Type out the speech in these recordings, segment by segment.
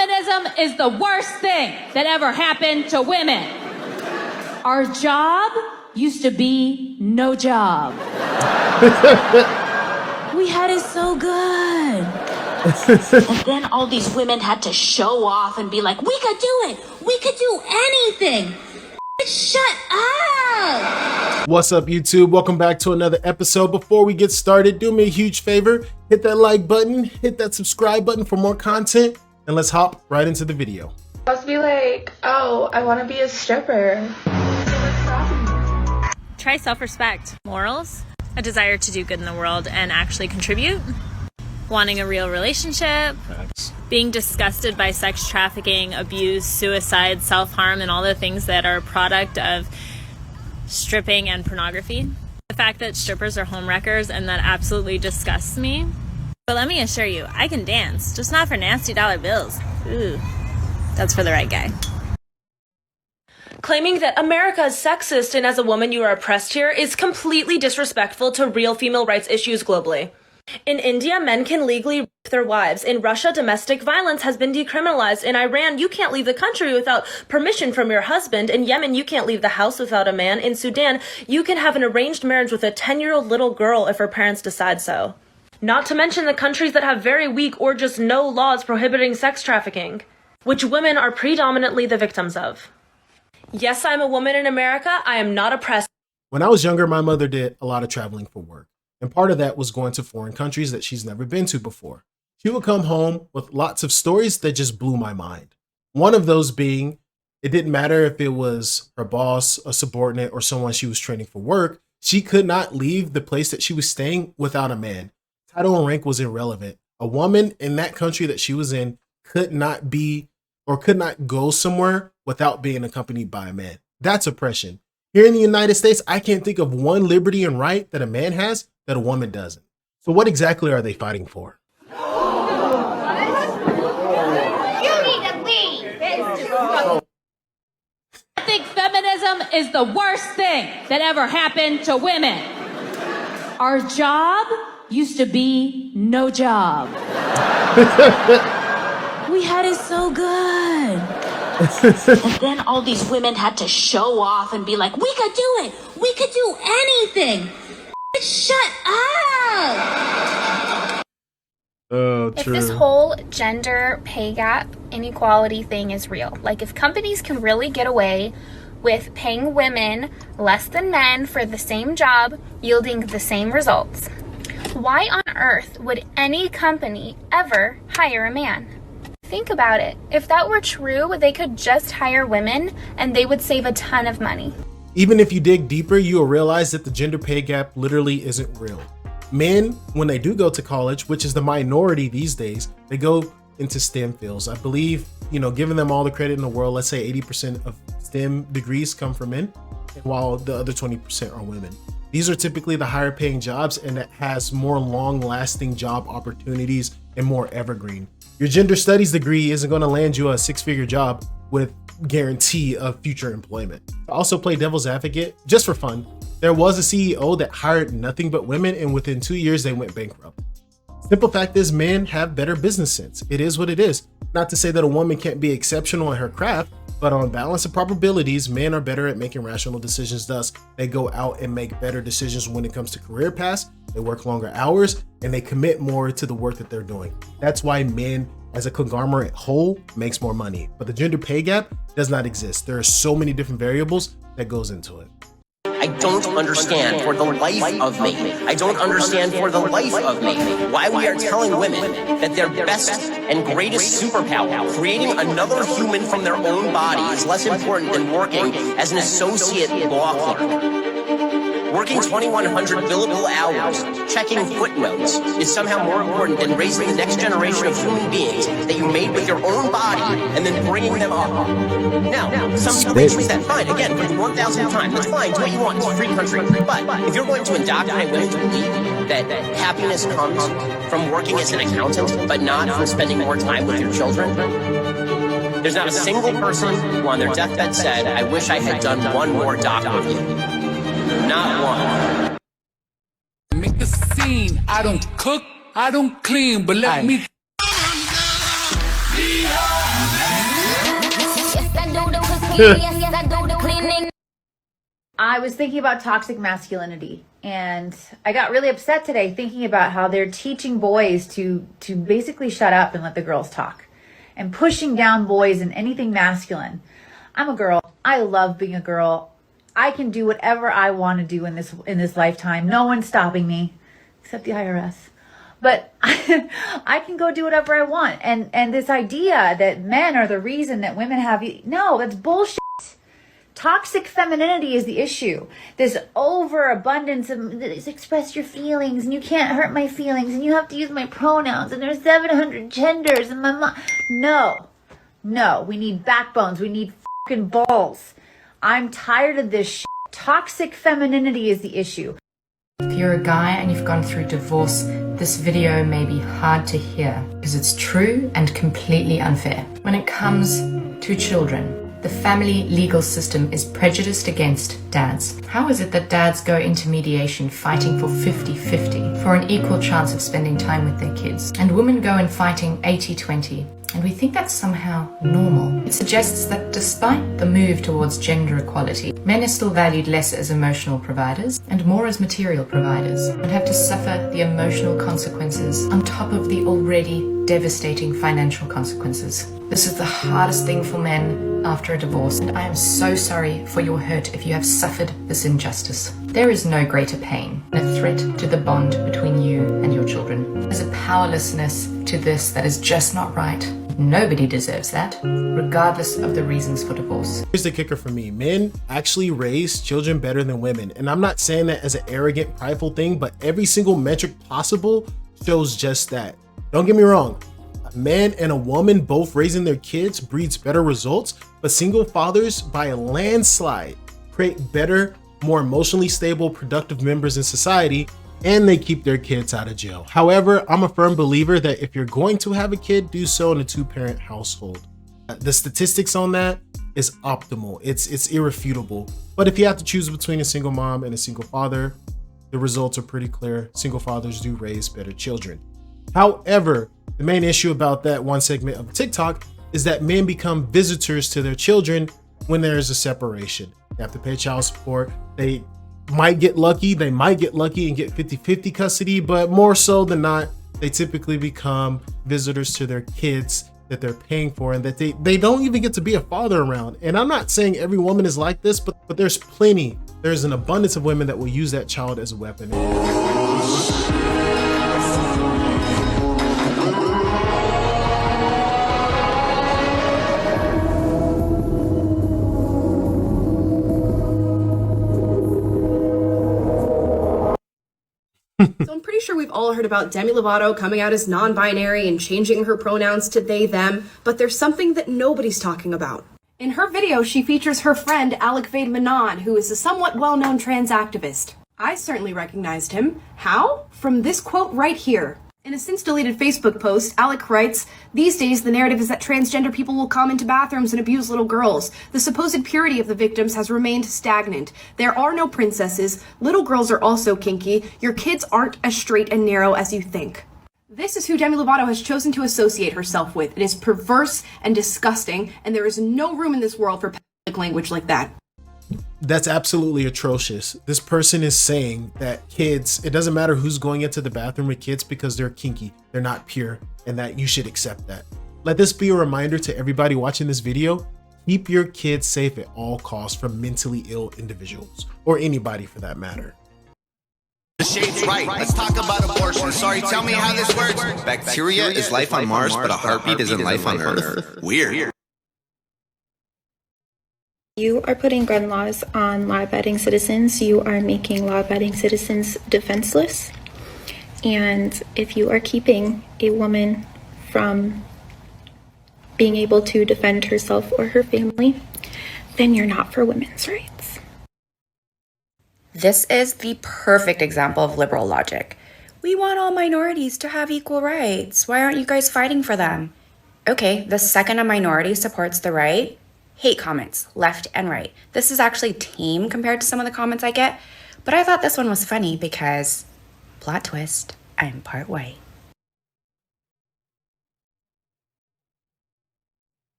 feminism is the worst thing that ever happened to women. Our job used to be no job. We had it so good. And then all these women had to show off and be like, we could do it. We could do anything. Shut up. What's up, YouTube? Welcome back to another episode. Before we get started, do me a huge favor. Hit that like button, hit that subscribe button for more content, and let's hop right into the video. I was be like, oh, I want to be a stripper. Try self-respect, morals, a desire to do good in the world and actually contribute, wanting a real relationship, being disgusted by sex trafficking, abuse, suicide, self-harm, and all the things that are a product of stripping and pornography. The fact that strippers are homewreckers, and that absolutely disgusts me. But let me assure you, I can dance, just not for nasty dollar bills. Ooh, that's for the right guy. Claiming that America is sexist and as a woman you are oppressed here is completely disrespectful to real female rights issues globally. In India, men can legally rape their wives. In Russia, domestic violence has been decriminalized. In Iran, you can't leave the country without permission from your husband. In Yemen, you can't leave the house without a man. In Sudan, you can have an arranged marriage with a 10-year-old little girl if her parents decide so. Not to mention the countries that have very weak or just no laws prohibiting sex trafficking, which women are predominantly the victims of. Yes, I'm a woman in America. I am not oppressed. When I was younger, my mother did a lot of traveling for work. And part of that was going to foreign countries that she's never been to before. She would come home with lots of stories that just blew my mind. One of those being, it didn't matter if it was her boss, a subordinate, or someone she was training for work. She could not leave the place that she was staying without a man. Title and rank was irrelevant. A woman in that country that she was in could not be or could not go somewhere without being accompanied by a man. That's oppression. Here in the United States, I can't think of one liberty and right that a man has that a woman doesn't. So what exactly are they fighting for? You need to leave. I think feminism is the worst thing that ever happened to women. Our job used to be no job. We had it so good. And then all these women had to show off and be like, we could do it. We could do anything. Shut up. Oh, if true. this whole gender pay gap inequality thing is real, like if companies can really get away with paying women less than men for the same job, yielding the same results, why on earth would any company ever hire a man? Think about it. If that were true, they could just hire women and they would save a ton of money. Even if you dig deeper, you will realize that the gender pay gap literally isn't real. Men, when they do go to college, which is the minority these days, they go into STEM fields. I believe, giving them all the credit in the world, let's say 80% of STEM degrees come from men, while the other 20% are women. These are typically the higher paying jobs, and it has more long lasting job opportunities and more evergreen. Your gender studies degree isn't going to land you a six-figure job with guarantee of future employment. To also play devil's advocate, just for fun, there was a CEO that hired nothing but women, and within 2 years they went bankrupt. Simple fact is, men have better business sense. It is what it is. Not to say that a woman can't be exceptional in her craft, but on balance of probabilities, men are better at making rational decisions. Thus, they go out and make better decisions when it comes to career paths. They work longer hours and they commit more to the work that they're doing. That's why men as a conglomerate whole makes more money. But the gender pay gap does not exist. There are so many different variables that goes into it. I don't understand for the life of me. I don't understand for the life of me why we are telling women that their best and greatest superpower, creating another human from their own body, is less important than working as an associate law clerk. Working 2,100 billable hours, checking footnotes, is somehow more important than raising the next generation of human beings that you made with your own body and then bringing them up. Now, some people may choose that. Fine, again, for the 1,000th time, that's fine, do what you want, it's a free country. But if you're going to indoctrinate women to believe that happiness comes from working as an accountant, but not from spending more time with your children, there's not a single person who on their deathbed said, I wish I had done one more doc with you. Not one. Make a scene. I don't cook, I don't clean, but let me. I was thinking about toxic masculinity, and I got really upset today thinking about how they're teaching boys to basically shut up and let the girls talk, and pushing down boys in anything masculine. I'm a girl. I love being a girl. I can do whatever I want to do in this lifetime. No one's stopping me, except the IRS. But I can go do whatever I want. And this idea that men are the reason that women have, no, that's bullshit. Toxic femininity is the issue. This overabundance of express your feelings, and you can't hurt my feelings, and you have to use my pronouns, and there's 700 genders, and my mom. No, we need backbones. We need fucking balls. I'm tired of this shit. Toxic femininity is the issue. If you're a guy and you've gone through divorce, this video may be hard to hear because it's true and completely unfair. When it comes to children, the family legal system is prejudiced against dads. How is it that dads go into mediation fighting for 50-50, for an equal chance of spending time with their kids, and women go in fighting 80-20? And we think that's somehow normal. It suggests that despite the move towards gender equality, men are still valued less as emotional providers and more as material providers, and have to suffer the emotional consequences on top of the already devastating financial consequences. This is the hardest thing for men after a divorce, and I am so sorry for your hurt if you have suffered this injustice. There is no greater pain than a threat to the bond between you and your children. There's a powerlessness to this that is just not right. Nobody deserves that, regardless of the reasons for divorce. Here's the kicker for me. Men actually raise children better than women. And I'm not saying that as an arrogant, prideful thing, but every single metric possible shows just that. Don't get me wrong. A man and a woman both raising their kids breeds better results, but single fathers by a landslide create better, more emotionally stable, productive members in society, and they keep their kids out of jail. However, I'm a firm believer that if you're going to have a kid, do so in a two-parent household. The statistics on that is optimal. It's irrefutable. But if you have to choose between a single mom and a single father, the results are pretty clear. Single fathers do raise better children. However, the main issue about that one segment of TikTok is that men become visitors to their children when there is a separation. They have to pay child support. They might get lucky and get 50-50 custody, but more so than not, they typically become visitors to their kids that they're paying for, and that they don't even get to be a father around. And I'm not saying every woman is like this, but there's an abundance of women that will use that child as a weapon. So I'm pretty sure we've all heard about Demi Lovato coming out as non-binary and changing her pronouns to they, them, but there's something that nobody's talking about. In her video, she features her friend Alec Vade Manon, who is a somewhat well-known trans activist. I certainly recognized him. How? From this quote right here. In a since-deleted Facebook post, Alec writes, "These days, the narrative is that transgender people will come into bathrooms and abuse little girls. The supposed purity of the victims has remained stagnant. There are no princesses. Little girls are also kinky. Your kids aren't as straight and narrow as you think." This is who Demi Lovato has chosen to associate herself with. It is perverse and disgusting, and there is no room in this world for public language like that. That's absolutely atrocious. This person is saying that kids, it doesn't matter who's going into the bathroom with kids because they're kinky, they're not pure, and that you should accept that. Let this be a reminder to everybody watching this video. Keep your kids safe at all costs from mentally ill individuals, or anybody for that matter. The shade's right. Let's talk about abortion. Sorry, tell me how this works. Bacteria is life on Mars, but a heartbeat isn't life on Earth. Weird. You are putting gun laws on law-abiding citizens. You are making law-abiding citizens defenseless. And if you are keeping a woman from being able to defend herself or her family, then you're not for women's rights. This is the perfect example of liberal logic. We want all minorities to have equal rights. Why aren't you guys fighting for them? Okay, the second a minority supports the right, hate comments, left and right. This is actually tame compared to some of the comments I get, but I thought this one was funny because, plot twist, I'm part white.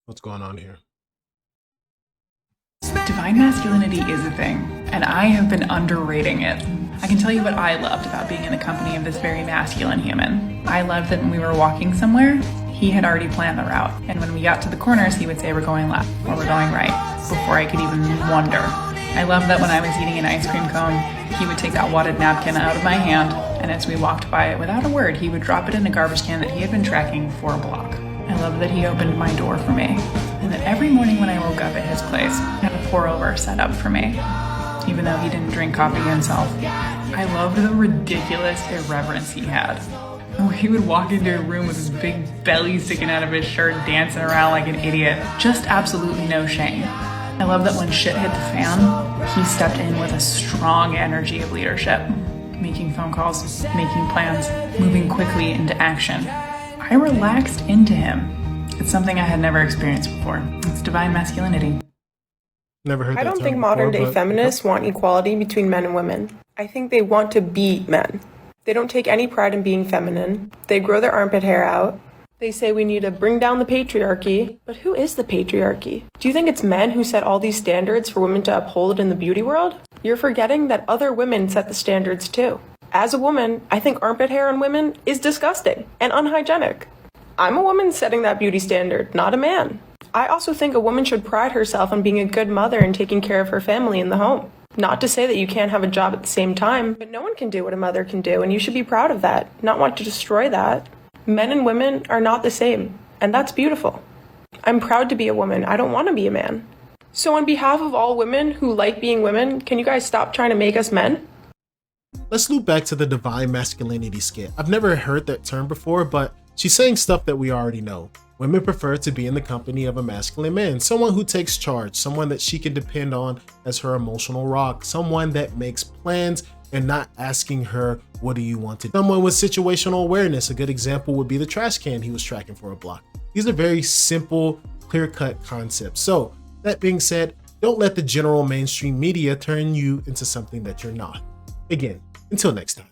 What's going on here? Divine masculinity is a thing, and I have been underrating it. I can tell you what I loved about being in the company of this very masculine human. I loved that when we were walking somewhere, he had already planned the route. And when we got to the corners, he would say, we're going left or we're going right, before I could even wonder. I loved that when I was eating an ice cream cone, he would take that wadded napkin out of my hand, and as we walked by it without a word, he would drop it in a garbage can that he had been tracking for a block. I loved that he opened my door for me, and that every morning when I woke up at his place, he had a pour-over set up for me, even though he didn't drink coffee himself. I loved the ridiculous irreverence he had. He would walk into a room with his big belly sticking out of his shirt, dancing around like an idiot. Just absolutely no shame. I love that when shit hit the fan, he stepped in with a strong energy of leadership, making phone calls, making plans, moving quickly into action. I relaxed into him. It's something I had never experienced before. It's divine masculinity. Never heard that I don't term think before, modern day but- feminists want equality between men and women. I think they want to be men. They don't take any pride in being feminine. They grow their armpit hair out. They say we need to bring down the patriarchy. But who is the patriarchy? Do you think it's men who set all these standards for women to uphold in the beauty world? You're forgetting that other women set the standards too. As a woman, I think armpit hair on women is disgusting and unhygienic. I'm a woman setting that beauty standard, not a man. I also think a woman should pride herself on being a good mother and taking care of her family in the home. Not to say that you can't have a job at the same time, but no one can do what a mother can do, and you should be proud of that, not want to destroy that. Men and women are not the same, and that's beautiful. I'm proud to be a woman. I don't want to be a man. So on behalf of all women who like being women, can you guys stop trying to make us men? Let's loop back to the divine masculinity skit. I've never heard that term before, but she's saying stuff that we already know. Women prefer to be in the company of a masculine man, someone who takes charge, someone that she can depend on as her emotional rock, someone that makes plans and not asking her, what do you want to do? Someone with situational awareness. A good example would be the trash can he was tracking for a block. These are very simple, clear-cut concepts. So that being said, don't let the general mainstream media turn you into something that you're not. Again, until next time.